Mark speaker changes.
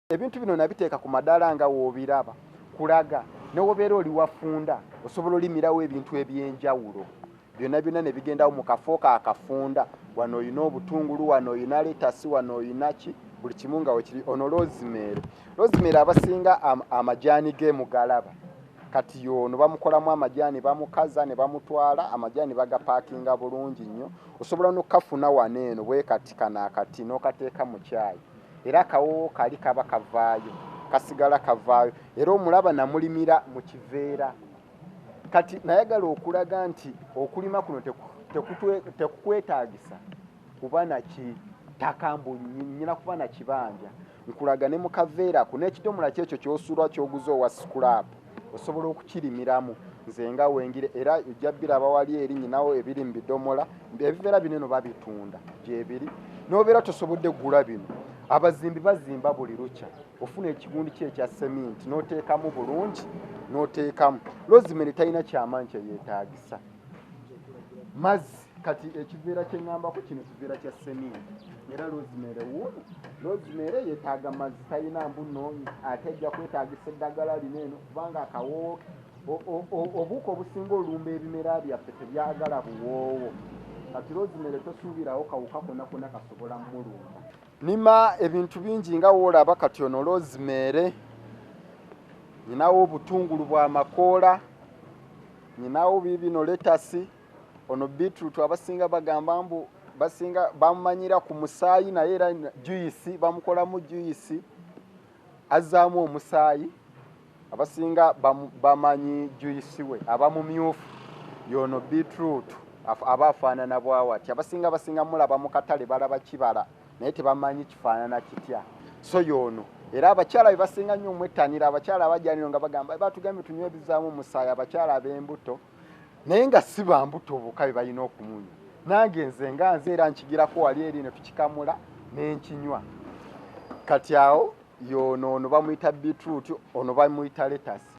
Speaker 1: Ebintu bino nabiteeka ku madala nga woobiraba kulaga n'obeera oli wafunda osobola olimirawo ebintu ebyenjawulo byonna byonna ne bigendawo mu kafo akafunda. Wano oyina obutungulu, wano oyina letasi, wano oyina ki, buli kimu nga wekiri. Ono rosemary. Rosemary abasinga amajaani ge mugalaba kati yono bamukolamu amajaani bamukaza ne bamutwala amajaani bagapaakinga bulungi nnyo. Osobola n'okafuna wano eno bwe kati kana akati n'okateeka mu caayi era kawo kali kaba kavaayo kasigala kavaayo era omulaba namulimira mu kiveera. Kati nayagala okulaga nti okulima kuno tekukwetaagisa kuba na kitaka mbu nnyina kuba na kibanja. Nkulaga ne mu kaveera ku n'ekidomola kyekyo ky'osuula ky'oguza owa scrap osobola okukirimiramu nze nga wengire era ojja biraba wali eri nyinawo ebiri mu bidomola ebiveera binene babitunda gyebiri n'obeera tosobodde gula bino. Abazimbi bazimba buli lukya ofuna ekigundi kye ekya seminti n'oteekamu bulungi n'oteekamu. Rosemary talina kyamaanyi kye yeetaagisa mazzi. Kati ekiveera kye ŋŋambako kino kiveera kya seminti era rosemary wuuno rosemary yeetaaga mazzi talina mbuno ate ejja kwetaagisa eddagala lino eno kubanga akawoowo obuuka obusinga olumba ebimera byaffe tebyagala buwoowo. Kati rosemary tosuubirawo kawuka konna kasobola mulumba. Nima ebintu bingi nga woolaba kati ono rosemary. Ninawo obutungulu bwa makoola, ninawo bibino letasi, ono beetroot abasinga bagamba mbu basinga bamumanyira ku musaayi naye era juice bamukolamu juice azaamu omusaayi. Abasinga bamanyi juice we abamumyufu yono beetroot aba afaanana bwawati. Abasinga mulaba mu katale balaba kibala naye tebamanyi kifaanana kitya. So yono era abakyala be basinga nnyo omwettanira abakyala abajjaniro nga bagamba batugambye tunywe bizaamu omusaayi abakyala ab'embuto naye nga si ba mbuto bokka be balina okumunywa. Nange nze era nkigirako wali eri ne tukikamula n'enkinywa. Kati awo yono ono bamuyita beetroot ono bamuyita letasi.